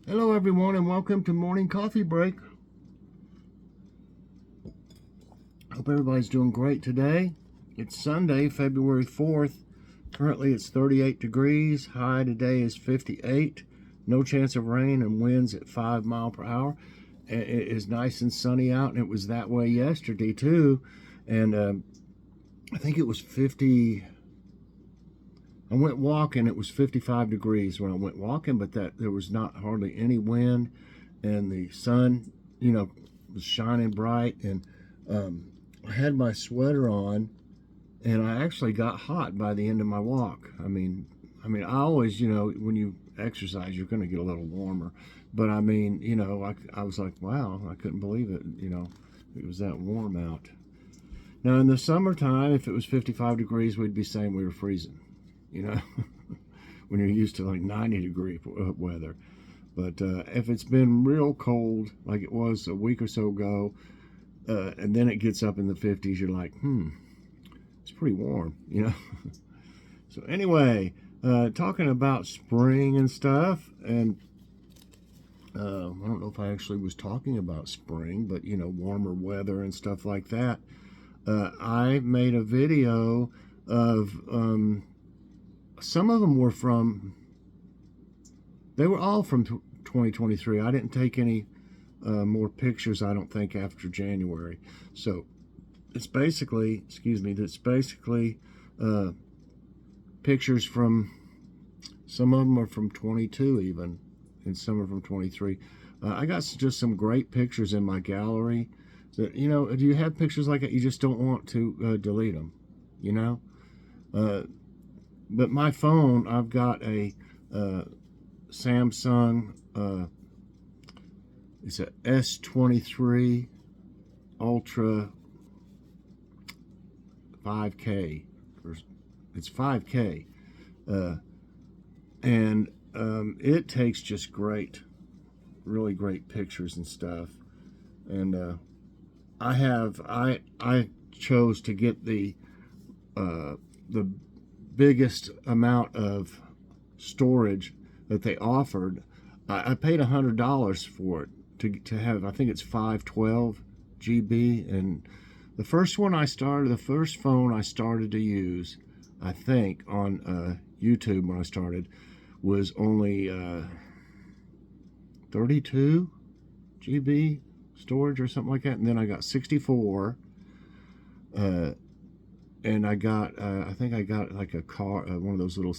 Hello everyone and welcome to Morning Coffee Break. Hope everybody's doing great today. It's Sunday, February 4th. Currently it's 38 degrees. High today is 58. No chance of rain and winds at 5 miles per hour. It is nice and sunny out, and it was that way yesterday too. And I think it was 50. I went walking, it was 55 degrees when I went walking, but there was not hardly any wind, and the sun, was shining bright, and I had my sweater on, and I actually got hot by the end of my walk. I mean, I always, when you exercise, you're going to get a little warmer, but I was like, wow, I couldn't believe it, it was that warm out. Now, in the summertime, if it was 55 degrees, we'd be saying we were freezing. When you're used to like 90-degree weather. But if it's been real cold, like it was a week or so ago, and then it gets up in the 50s, you're like, it's pretty warm, So anyway, talking about spring and stuff, and I don't know if I actually was talking about spring, but warmer weather and stuff like that. I made a video of some of them were they were all from 2023. I didn't take any more pictures, I don't think, after January. So it's basically, pictures from, some of them are from 22 even, and some are from 23. I got just some great pictures in my gallery that, do you have pictures like that? You just don't want to delete them, But my phone, I've got a Samsung, it's a S23 Ultra 5K, it's 5K, and it takes just really great pictures and stuff. And I chose to get the biggest amount of storage that they offered. I paid $100 for it to have, I think it's 512 GB. And the first phone I started to use, I think on YouTube when I started, was only 32 GB storage or something like that. And then I got 64. And I got, I think I got like a one of those little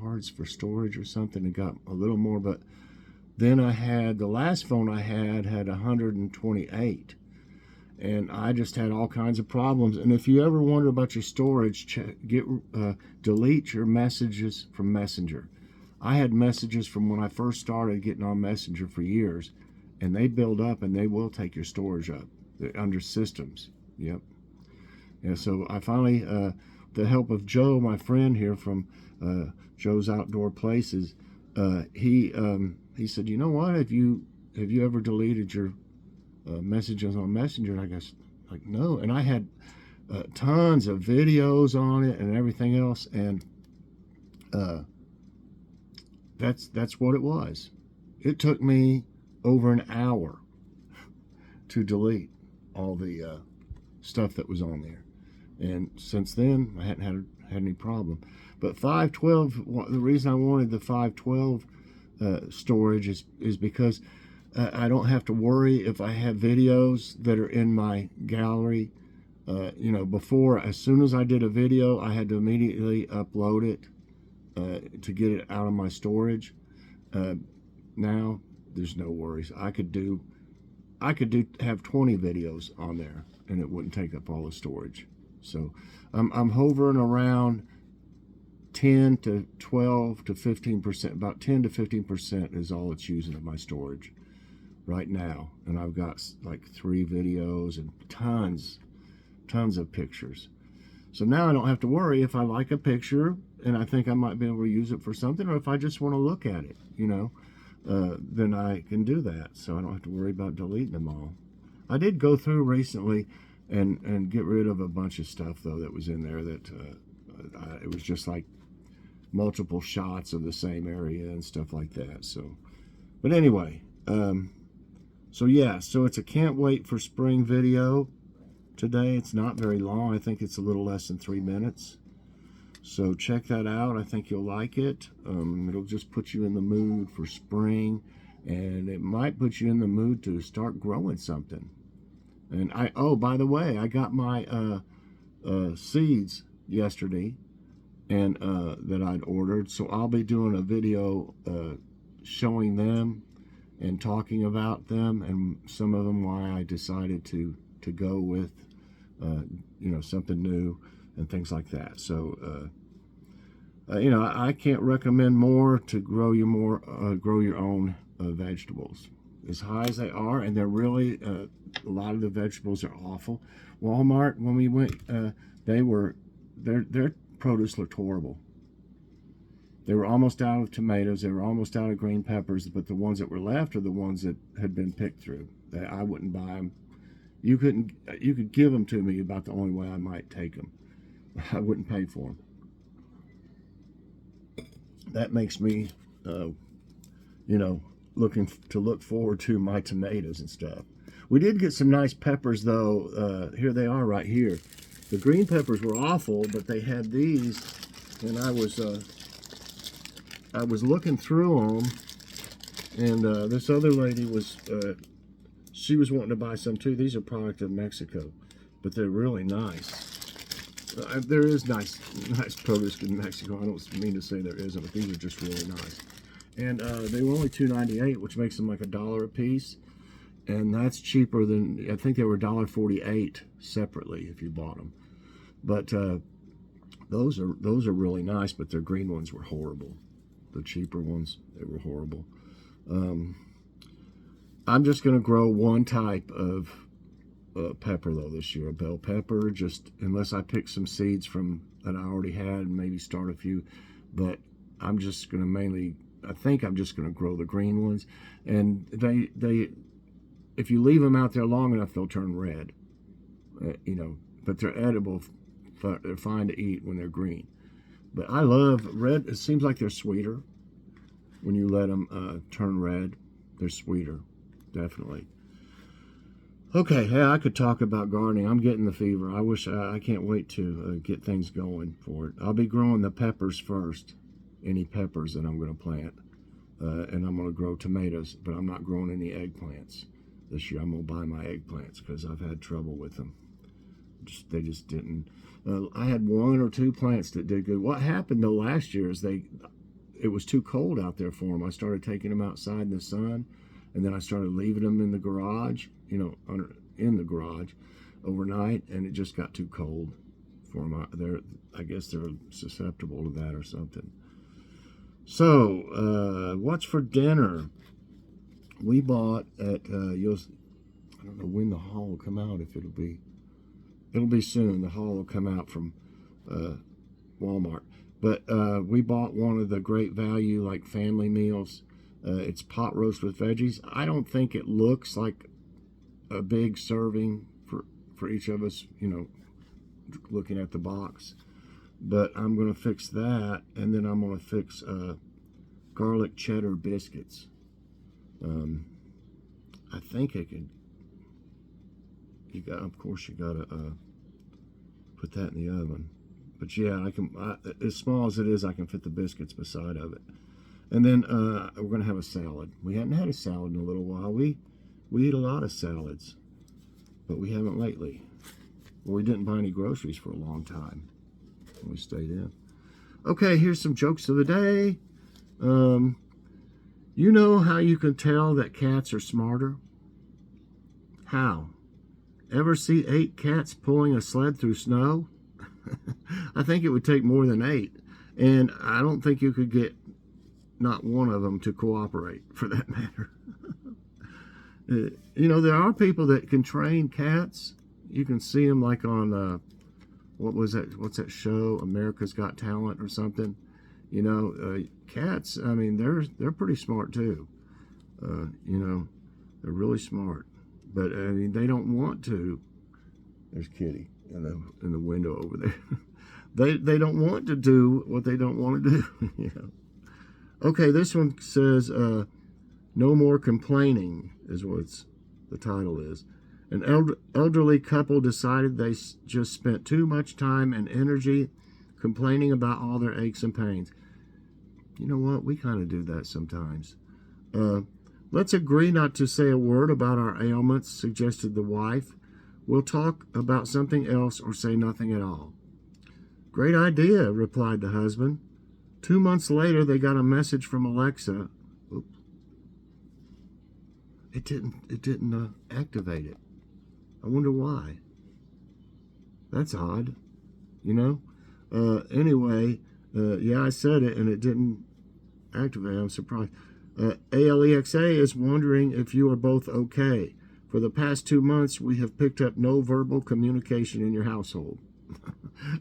cards for storage or something, and got a little more. But then the last phone I had 128, and I just had all kinds of problems. And if you ever wonder about your storage, delete your messages from Messenger. I had messages from when I first started getting on Messenger for years, and they build up, and they will take your storage up. They're under systems. Yep. And so I finally, the help of Joe, my friend here from Joe's Outdoor Places, he said, you know what? Have you ever deleted your messages on Messenger? And I guess like no. And I had tons of videos on it and everything else, and that's what it was. It took me over an hour to delete all the stuff that was on there. And since then, I hadn't had any problem. But 512, the reason I wanted the 512 storage is because I don't have to worry if I have videos that are in my gallery. Before, as soon as I did a video, I had to immediately upload it to get it out of my storage. Now, there's no worries. I could have 20 videos on there, and it wouldn't take up all the storage. So I'm hovering around 10 to 12 to 15%. About 10 to 15% is all it's using of my storage right now. And I've got like 3 videos and tons of pictures. So now I don't have to worry if I like a picture and I think I might be able to use it for something, or if I just want to look at it, then I can do that. So I don't have to worry about deleting them all. I did go through recently and get rid of a bunch of stuff, though, that was in there that it was just like multiple shots of the same area and stuff like that. So But anyway, so yeah, so it's a can't wait for spring video today. It's not very long. I think it's a little less than 3 minutes. So check that out. I think you'll like it. It'll just put you in the mood for spring, and it might put you in the mood to start growing something. And oh, by the way, I got my seeds yesterday, and that I'd ordered. So I'll be doing a video showing them and talking about them, and some of them why I decided to go with something new and things like that. So I can't recommend more to grow your own vegetables, as high as they are, and they're really a lot of the vegetables are awful. Walmart, when we went, their produce looked horrible. They were almost out of tomatoes. They were almost out of green peppers, but the ones that were left are the ones that had been picked through. I wouldn't buy them. You could give them to me about the only way I might take them. I wouldn't pay for them. That makes me, look forward to my tomatoes and stuff. We did get some nice peppers, though. Here they are right here. The green peppers were awful, but they had these, and I was looking through them, and this other lady she was wanting to buy some too. These are product of Mexico, but they're really nice. There is nice produce in Mexico. I don't mean to say there isn't, but these are just really nice. And they were only $2.98, which makes them like $1 a piece. And that's cheaper than, I think they were $1.48 separately if you bought them. But those are really nice, but their green ones were horrible. The cheaper ones, they were horrible. I'm just going to grow one type of pepper though this year, a bell pepper, just unless I pick some seeds from that I already had and maybe start a few. But I'm just going to I think I'm just going to grow the green ones, and they if you leave them out there long enough, they'll turn red. But they're edible. They're fine to eat when they're green. But I love red. It seems like they're sweeter when you let them turn red. They're sweeter, definitely. Okay, hey, I could talk about gardening. I'm getting the fever. I can't wait to get things going for it. I'll be growing the peppers first, any peppers that I'm going to plant. And I'm going to grow tomatoes, but I'm not growing any eggplants this year. I'm going to buy my eggplants because I've had trouble with them. They just didn't. I had 1 or 2 plants that did good. What happened though last year is it was too cold out there for them. I started taking them outside in the sun, and then I started leaving them in the garage, in the garage overnight, and it just got too cold for them. I guess they're susceptible to that or something. So, what's for dinner? We bought at, I don't know when the haul will come out, if it'll be soon. The haul will come out from Walmart. But we bought one of the Great Value, like family meals. It's pot roast with veggies. I don't think it looks like a big serving for each of us, looking at the box. But I'm going to fix that, and then I'm going to fix garlic cheddar biscuits. I think I can. Of course, you got to put that in the oven. But yeah, I can. As small as it is, I can fit the biscuits beside of it. And then we're going to have a salad. We hadn't had a salad in a little while. We eat a lot of salads, but we haven't lately. Well, we didn't buy any groceries for a long time. We stayed in. Okay, here's some jokes of the day. You know how you can tell that cats are smarter? How? Ever see 8 cats pulling a sled through snow? I think it would take more than 8. And I don't think you could get not one of them to cooperate, for that matter. There are people that can train cats. You can see them like on, what's that show, America's Got Talent or something. Cats, I mean, they're pretty smart too. They're really smart. But, I mean, they don't want to. There's Kitty in the window over there. They don't want to do what they don't want to do. Okay, this one says, No More Complaining is what the title is. An elderly couple decided they just spent too much time and energy complaining about all their aches and pains. You know what? We kind of do that sometimes. Let's agree not to say a word about our ailments, suggested the wife. We'll talk about something else or say nothing at all. Great idea, replied the husband. 2 months later, they got a message from Alexa. Oops. It didn't activate it. I wonder why. That's odd, you know? Anyway, yeah, I said it and it didn't activate. I'm surprised. ALEXA is wondering if you are both okay. For the past 2 months, we have picked up no verbal communication in your household.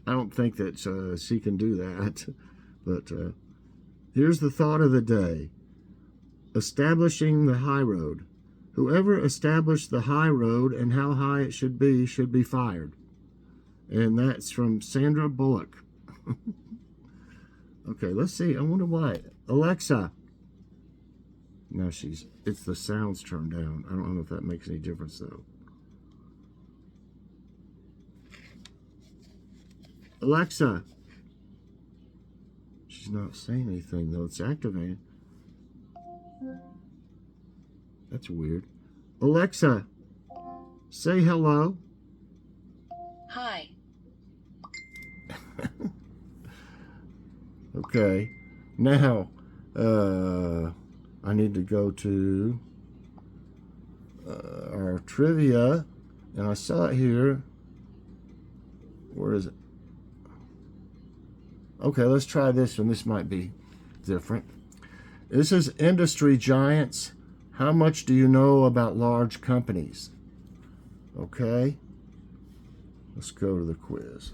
I don't think that she can do that. But here's the thought of the day. Establishing the high road. Whoever established the high road and how high it should be fired. And that's from Sandra Bullock. Okay, let's see. I wonder why. Alexa. Now it's the sounds turned down. I don't know if that makes any difference though. Alexa. She's not saying anything though. It's activated. That's weird. Alexa, say hello. Hi. Okay. Now, I need to go to our trivia, and I saw it here. Where is it? Okay, let's try this one. This might be different. This is industry giants. How much do you know about large companies? Okay. Let's go to the quiz.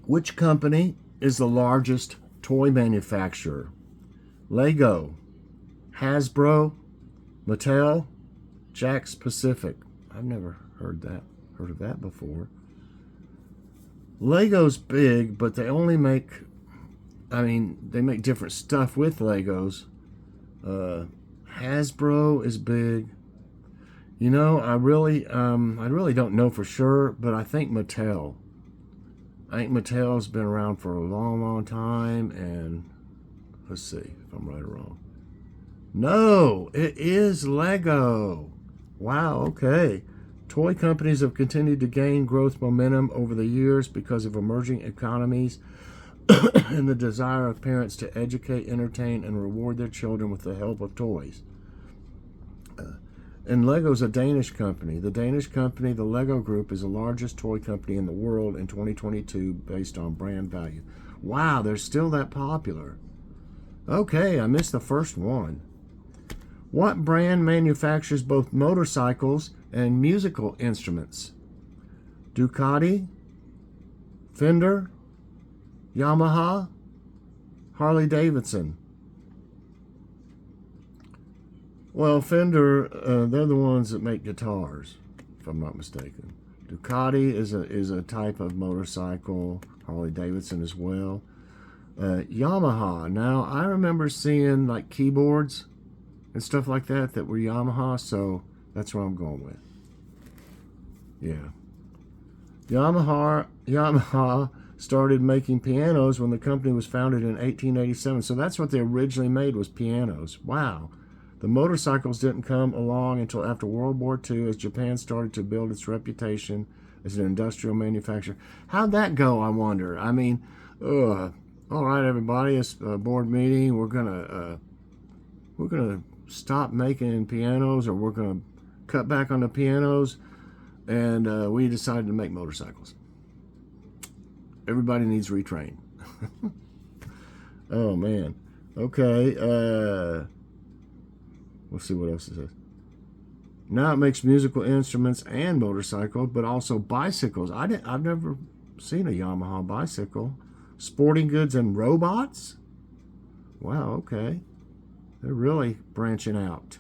Which company is the largest toy manufacturer? Lego, Hasbro, Mattel, Jakks Pacific. I've never heard of that before. Lego's big, but they only make, they make different stuff with Legos. Hasbro is big. You know, I really don't know for sure, but I think Mattel. I think Mattel's been around for a long, long time, and let's see if I'm right or wrong. No, it is Lego. Wow, okay. Toy companies have continued to gain growth momentum over the years because of emerging economies and the desire of parents to educate, entertain, and reward their children with the help of toys. And Lego's a Danish company. The Danish company, the Lego Group, is the largest toy company in the world in 2022 based on brand value. Wow, they're still that popular. Okay, I missed the first one. What brand manufactures both motorcycles and musical instruments? Ducati, Fender, Yamaha, Harley Davidson. Well, Fender, they're the ones that make guitars, if I'm not mistaken. Ducati is a type of motorcycle. Harley Davidson as well. Yamaha. Now, I remember seeing like keyboards and stuff like that were Yamaha, so that's what I'm going with. Yeah. Yamaha started making pianos when the company was founded in 1887. So that's what they originally made, was pianos. Wow. The motorcycles didn't come along until after World War II, as Japan started to build its reputation as an industrial manufacturer. How'd that go, I wonder? All right, everybody, it's a board meeting. We're gonna stop making pianos, or we're gonna cut back on the pianos, and we decided to make motorcycles. Everybody needs retrain. Oh man. Okay. We'll see what else it says. Now it makes musical instruments and motorcycles, but also bicycles. I've never seen a Yamaha bicycle. Sporting goods and robots? Wow, okay. They're really branching out.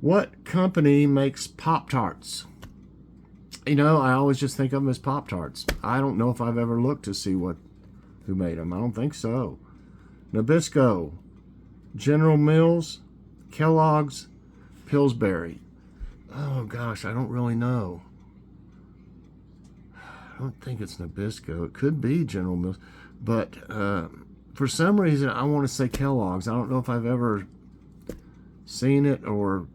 What company makes Pop-Tarts? I always just think of them as Pop-Tarts. I don't know if I've ever looked to see who made them. I don't think so. Nabisco, General Mills, Kellogg's, Pillsbury. Oh gosh, I don't really know. I don't think it's Nabisco. It could be General Mills, but for some reason I want to say Kellogg's. I don't know if I've ever seen it or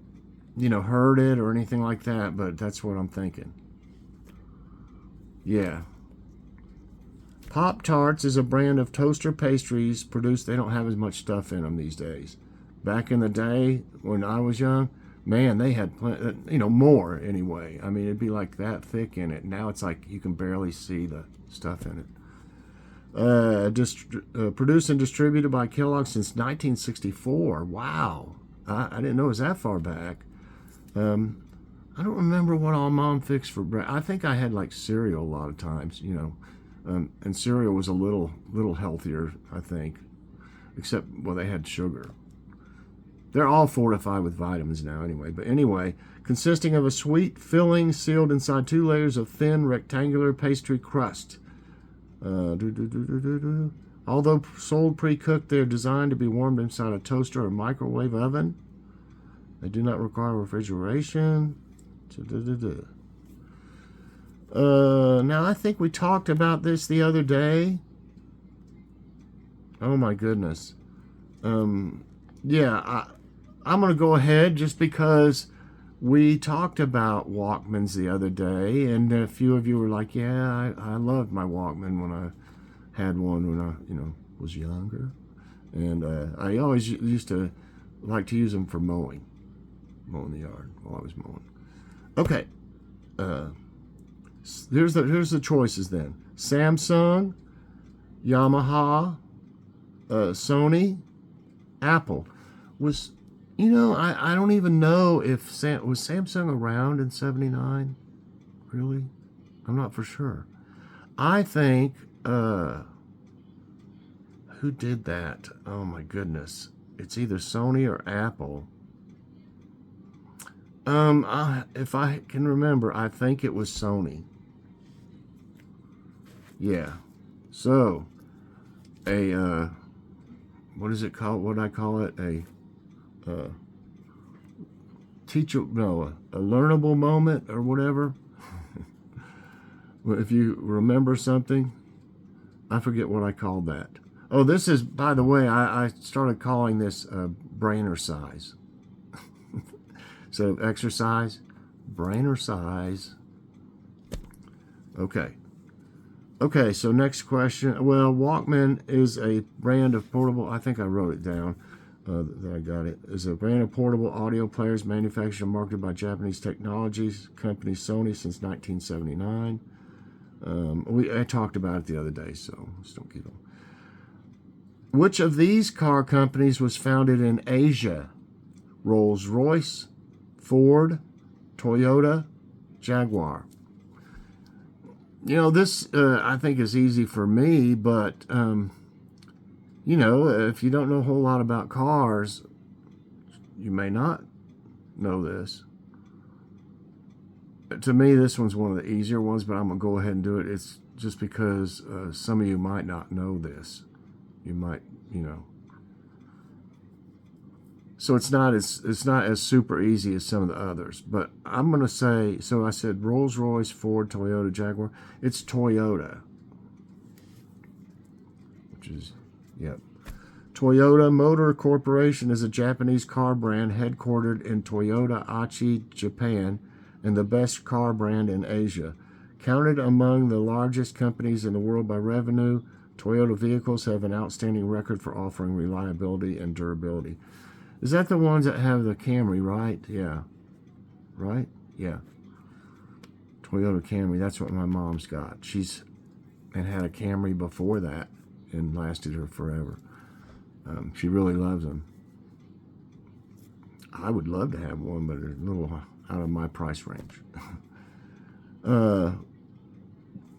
heard it or anything like that, but that's what I'm thinking. Yeah. Pop-Tarts is a brand of toaster pastries produced. They don't have as much stuff in them these days. Back in the day when I was young, man, they had more anyway. I mean, it'd be like that thick in it. Now it's like you can barely see the stuff in it. Produced and distributed by Kellogg since 1964. Wow. I didn't know it was that far back. I don't remember what all Mom fixed for breakfast. I think I had like cereal a lot of times, and cereal was a little healthier, I think, except, well, they had sugar. They're all fortified with vitamins now anyway. But anyway, consisting of a sweet filling sealed inside 2 layers of thin rectangular pastry crust. Although sold pre-cooked, they're designed to be warmed inside a toaster or microwave oven. They do not require refrigeration. Now, I think we talked about this the other day. Oh, my goodness. Yeah, I'm going to go ahead just because we talked about Walkmans the other day, and a few of you were like, yeah, I loved my Walkman when I had one when I, was younger. And I always used to like to use them for mowing the yard while I was mowing. Okay. Here's the choices then. Samsung, Yamaha, Sony, Apple. I don't even know if was Samsung around in 79? Really? I'm not for sure. I think who did that? Oh my goodness. It's either Sony or Apple. If I can remember, I think it was Sony. Yeah. So, what is it called? What did I call it? A learnable moment or whatever. If you remember something, I forget what I called that. Oh, this is, by the way, I started calling this brainer size. So exercise, brainer size. Okay, so next question. Well, Walkman is a brand of portable, I think I wrote it down, that I got it, is a brand of portable audio players manufactured and marketed by Japanese technologies company Sony since 1979. I talked about it the other day, so just don't keep them. Which of these car companies was founded in Asia? Rolls-Royce, Ford, Toyota, Jaguar. This I think is easy for me, but if you don't know a whole lot about cars, you may not know this. To me, this one's one of the easier ones, but I'm going to go ahead and do it. It's just because some of you might not know this. You might, So it's not as super easy as some of the others. But I'm going to say, so I said Rolls-Royce, Ford, Toyota, Jaguar. It's Toyota. Which is, yep. Toyota Motor Corporation is a Japanese car brand headquartered in Toyota Aichi, Japan, and the best car brand in Asia. Counted among the largest companies in the world by revenue, Toyota vehicles have an outstanding record for offering reliability and durability. Is that the ones that have the Camry, right? Yeah. Right? Yeah. Toyota Camry, that's what my mom's got. She's had a Camry before that and lasted her forever. She really loves them. I would love to have one, but it's a little out of my price range.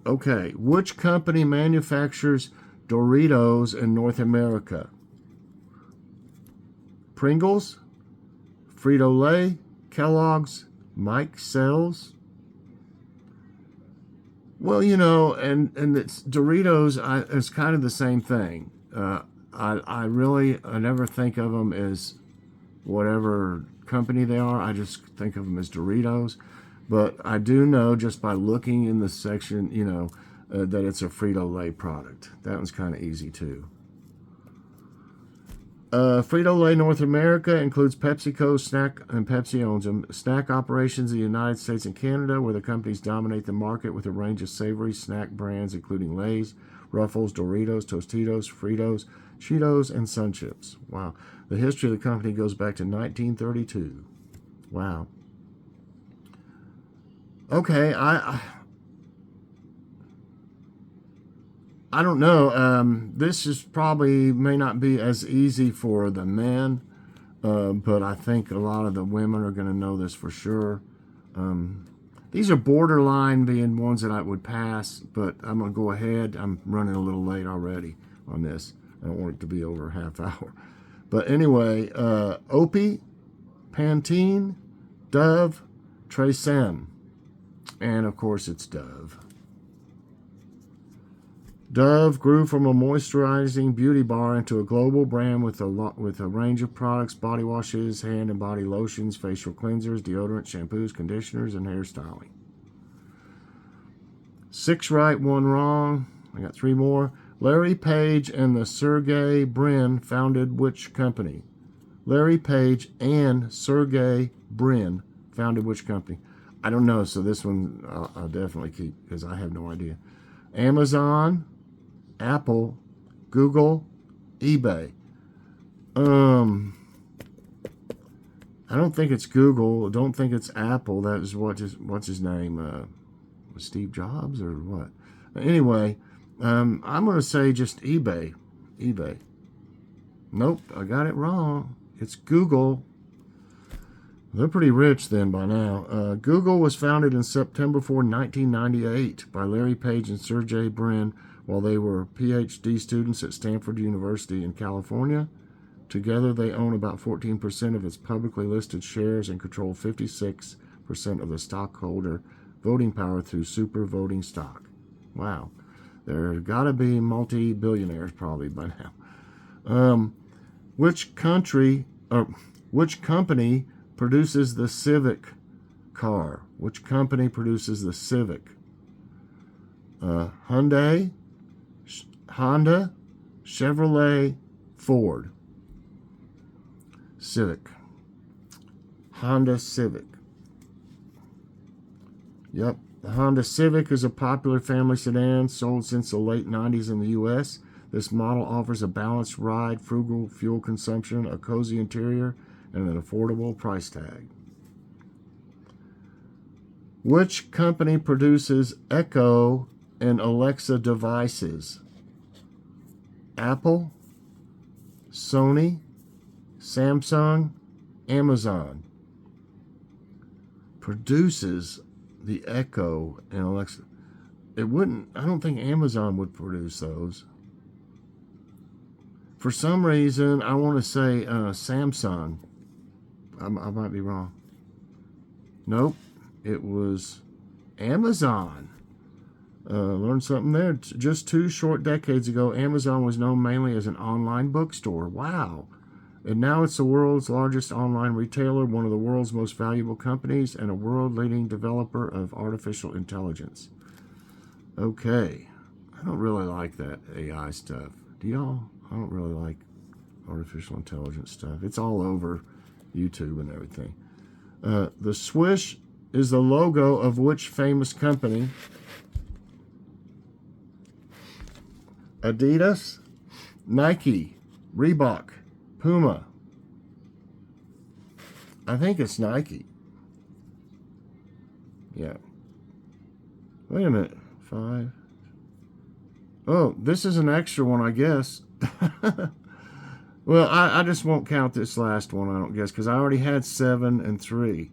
Okay, which company manufactures Doritos in North America? Pringles, Frito-Lay, Kellogg's, Mike Sells. Well, you know, and it's Doritos. It's kind of the same thing. I never think of them as whatever company they are. I just think of them as Doritos. But I do know just by looking in the section, you know, that it's a Frito-Lay product. That one's kind of easy too. Frito-Lay North America includes PepsiCo snack, and Pepsi owns them, snack operations in the United States and Canada, where the companies dominate the market with a range of savory snack brands, including Lay's, Ruffles, Doritos, Tostitos, Fritos, Cheetos, and Sun Chips. Wow. The history of the company goes back to 1932. Wow. Okay, I don't know. This is probably may not be as easy for the men, but I think a lot of the women are going to know this for sure. These are borderline being ones that I would pass, but I'm going to go ahead. I'm running a little late already on this. I don't want it to be over a half hour. But anyway, Opie, Pantene, Dove, Tresemme. And of course it's Dove. Dove grew from a moisturizing beauty bar into a global brand with a range of products, body washes, hand and body lotions, facial cleansers, deodorants, shampoos, conditioners, and hairstyling. 6 right, 1 wrong. I got 3 more. Larry Page and the Sergey Brin founded which company? Larry Page and Sergey Brin founded which company? I don't know, so this one I'll definitely keep because I have no idea. Amazon, Apple, Google, eBay. I don't think it's Google. I don't think it's Apple. That is what's his name? Steve Jobs or what? Anyway, I'm going to say just eBay. eBay. Nope, I got it wrong. It's Google. They're pretty rich then by now. Google was founded in September 4, 1998 by Larry Page and Sergey Brin while they were PhD students at Stanford University in California. Together, they own about 14% of its publicly listed shares and control 56% of the stockholder voting power through super voting stock. Wow. There got to be multi-billionaires probably by now. Which company produces the Civic car? Which company produces the Civic? Hyundai, Honda, Chevrolet, Ford. Civic. Honda Civic. Yep. The Honda Civic is a popular family sedan sold since the late 90s in the U.S. This model offers a balanced ride, frugal fuel consumption, a cozy interior, and an affordable price tag. Which company produces Echo and Alexa devices? Apple, Sony, Samsung, Amazon. Produces the Echo and Alexa. I don't think Amazon would produce those. For some reason, I want to say Samsung. I might be wrong. Nope, it was Amazon. Learned something there. Just 2 short decades ago, Amazon was known mainly as an online bookstore. Wow. And now it's the world's largest online retailer, one of the world's most valuable companies, and a world-leading developer of artificial intelligence. Okay. I don't really like that AI stuff. Do y'all? I don't really like artificial intelligence stuff. It's all over YouTube and everything. The swoosh is the logo of which famous company? Adidas, Nike, Reebok, Puma. I think it's Nike. Yeah. Wait a minute. 5. Oh, this is an extra one, I guess. Well, I just won't count this last one, I don't guess, because I already had 7 and 3.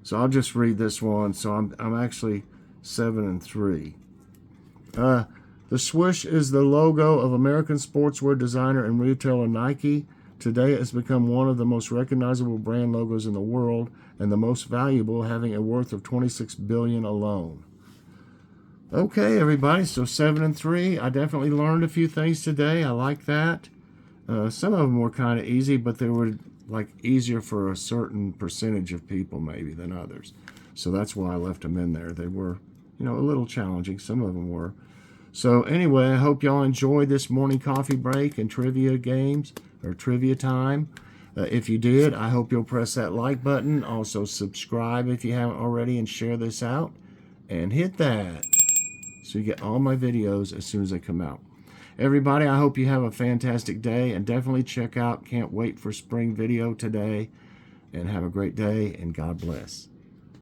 So I'll just read this one. So I'm actually 7 and 3. The swoosh is the logo of American sportswear designer and retailer Nike. Today it has become one of the most recognizable brand logos in the world and the most valuable, having a worth of $26 billion alone. Okay, everybody, so 7 and 3. I definitely learned a few things today. I like that. Some of them were kind of easy, but they were like easier for a certain percentage of people maybe than others. So that's why I left them in there. They were, a little challenging. Some of them were. So anyway, I hope y'all enjoyed this morning coffee break and trivia games or trivia time. If you did, I hope you'll press that like button. Also subscribe if you haven't already and share this out. And hit that so you get all my videos as soon as they come out. Everybody, I hope you have a fantastic day, and definitely check out Can't Wait for Spring video today. And have a great day, and God bless.